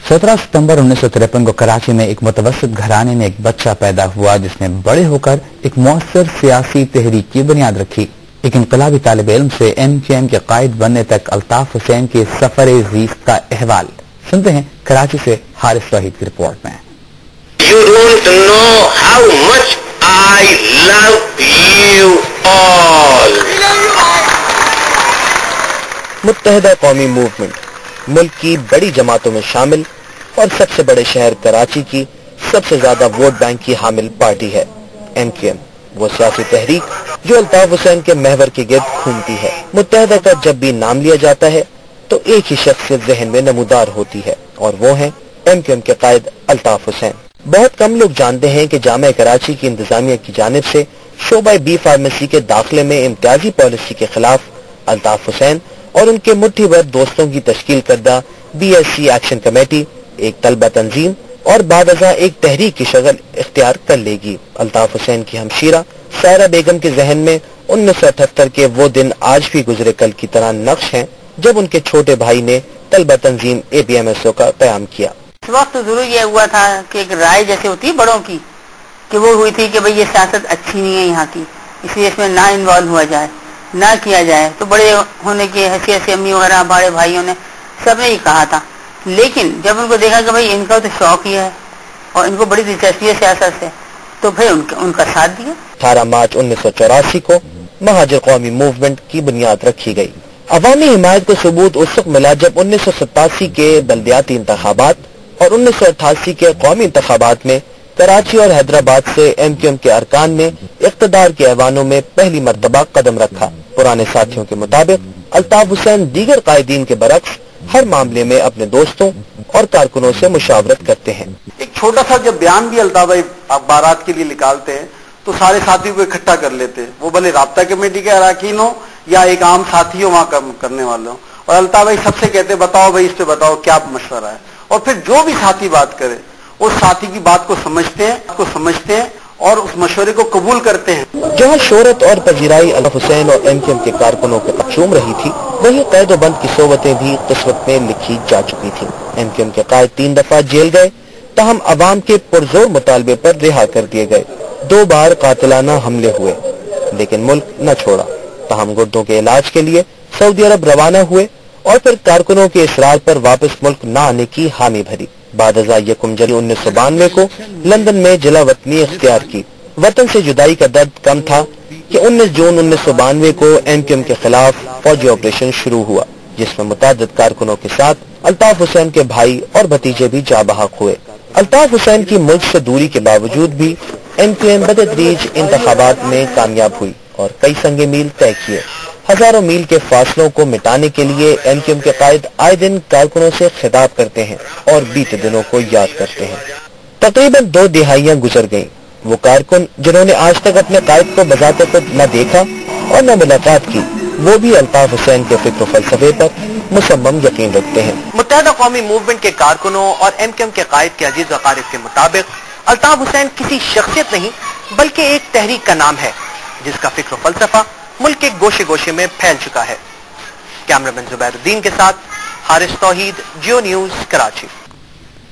17 सितंबर 1953 को कराची में एक मुतवस्सित घराने में एक बच्चा पैदा हुआ जिसने बड़े होकर एक मौसर सियासी तहरीक की बुनियाद रखी। एक इनकलाबी तालिब इल्म से MQM के कायद बनने तक अल्ताफ हुसैन के सफर ज़ीस्त का अहवाल सुनते हैं कराची से हारिस तौहीद की रिपोर्ट में। You don't know how much I love you all. मुत्तहिदा कौमी मूवमेंट मुल्क की बड़ी जमातों में शामिल और सबसे बड़े शहर कराची की सबसे ज्यादा वोट बैंक की हामिल पार्टी है MQM, वो सियासी तहरीक जो अल्ताफ हुसैन के महवर के गिर्द घूमती है। मुत्तहिदा का जब भी नाम लिया जाता है तो एक ही शख्स के जहन में नमूदार होती है और वो है MQM के कायद अल्ताफ हुसैन। बहुत कम लोग जानते हैं कि जामिया कराची की इंतजामिया की जानिब से शोबा बी फार्मेसी के दाखिले में इम्तियाजी पॉलिसी के खिलाफ अल्ताफ हुसैन और उनके मुट्ठी भर दोस्तों की तश्कील करदा BSC एक्शन कमेटी एक तलबा तंजीम और बादअज़ा एक तहरीक की शक्ल इख्तियार कर लेगी। अल्ताफ हुसैन की हमशीरा सायरा बेगम के जहन में 1978 के वो दिन आज भी गुजरे कल की तरह नक्श हैं जब उनके छोटे भाई ने तलबा तंजीम APMSO का क़याम किया। इस वक्त जरूर ये हुआ था कि एक राय जैसे होती है बड़ों की कि वो हुई थी कि भाई ये सियासत अच्छी नहीं है यहाँ की, इसलिए इसमें ना इन्वॉल्व हुआ जाए, ना किया जाए। तो बड़े होने की हैसियत से अम्मी वगैरह बड़े भाइयों ने सबने ही कहा था, लेकिन जब उनको देखा कि भाई इनका तो शौक ही है और इनको बड़ी दिलचस्पी है सियासत से, तो फिर उनका साथ दिया। 18 मार्च 1984 को महाजर कौमी मूवमेंट की बुनियाद रखी गई। अवामी हिमायत को सबूत उस वक्त मिला जब 1987 के बल्दियाती इंतखाबात और 1988 के कौमी इंतखाबात में कराची और हैदराबाद से MQM के अरकान ने इक़्तिदार के ऐवानों में पहली मर्तबा कदम रखा। पुराने साथियों के मुताबिक अल्ताफ हुसैन दीगर कायदीन के बरक्स हर मामले में अपने दोस्तों और कारकुनों से मुशावरत करते हैं। एक छोटा सा जब बयान भी अल्ताफ भाई अखबारात के लिए निकालते हैं तो सारे साथियों को इकट्ठा कर लेते हैं, वो भले राब्ता कमेटी के अरकान हो या एक आम साथी हो वहाँ करने वाले हो, और अल्ताफ भाई सबसे कहते बताओ भाई इस पे बताओ क्या मशवरा है, और फिर जो भी साथी बात करे उस साथी की बात को समझते हैं और उस मशवरे को कबूल करते हैं। जहाँ शोहरत और पजीराई अल्ताफ हुसैन और MQM के कारकुनों के चूम रही थी, वहीं कैद व बंद की सोबतें भी किस्मत में लिखी जा चुकी थी। MQM के कायद 3 दफा जेल गए, ताहम अवाम के पुरजोर मुतालबे पर रिहा कर दिए गए। 2 बार कातिलाना हमले हुए लेकिन मुल्क न छोड़ा, ताहम गुर्दों के इलाज के लिए सऊदी अरब रवाना हुए और फिर कारकुनों के इसरार पर वापस मुल्क न आने की हामी भरी। बादअज़ा 1 जनवरी 1992 को लंदन में जिला वतनी इख्तियार की। वतन से जुदाई का दर्द कम था कि 19 जून 1992 को MQM के खिलाफ फौजी ऑपरेशन शुरू हुआ, जिसमें मुतादिद कारकुनों के साथ अल्ताफ हुसैन के भाई और भतीजे भी जा बहक हुए। अल्ताफ हुसैन की मुल्क से दूरी के बावजूद भी MQM बतदरीज इंतखाबात में कामयाब हुई और कई संगे मील तय किए। हजारों मील के फासलों को मिटाने के लिए MQM के कायद आए दिन कारकुनों से खिताब करते हैं और बीते दिनों को याद करते हैं। तकरीबन 2 दिहाइयां गुजर गईं। वो कारकुन जिन्होंने आज तक अपने कायद को बजाते खुद न देखा और न मुलाकात की, वो भी अल्ताफ हुसैन के फिक्र फलसफे पर मुसम्मम यकीन रखते हैं। मुत्तहिदा कौमी मूवमेंट के कारकुनों और MQM के कायद के अजीज वकारिब के मुताबिक अल्ताफ हुसैन किसी शख्सियत नहीं बल्कि एक तहरीक का नाम है जिसका फिक्र फलसफा मुल्क के गोशे गोशे में फैल चुका है। कैमरामैन जुबैरुद्दीन के साथ हारिस तौहीद, जियो न्यूज़, कराची।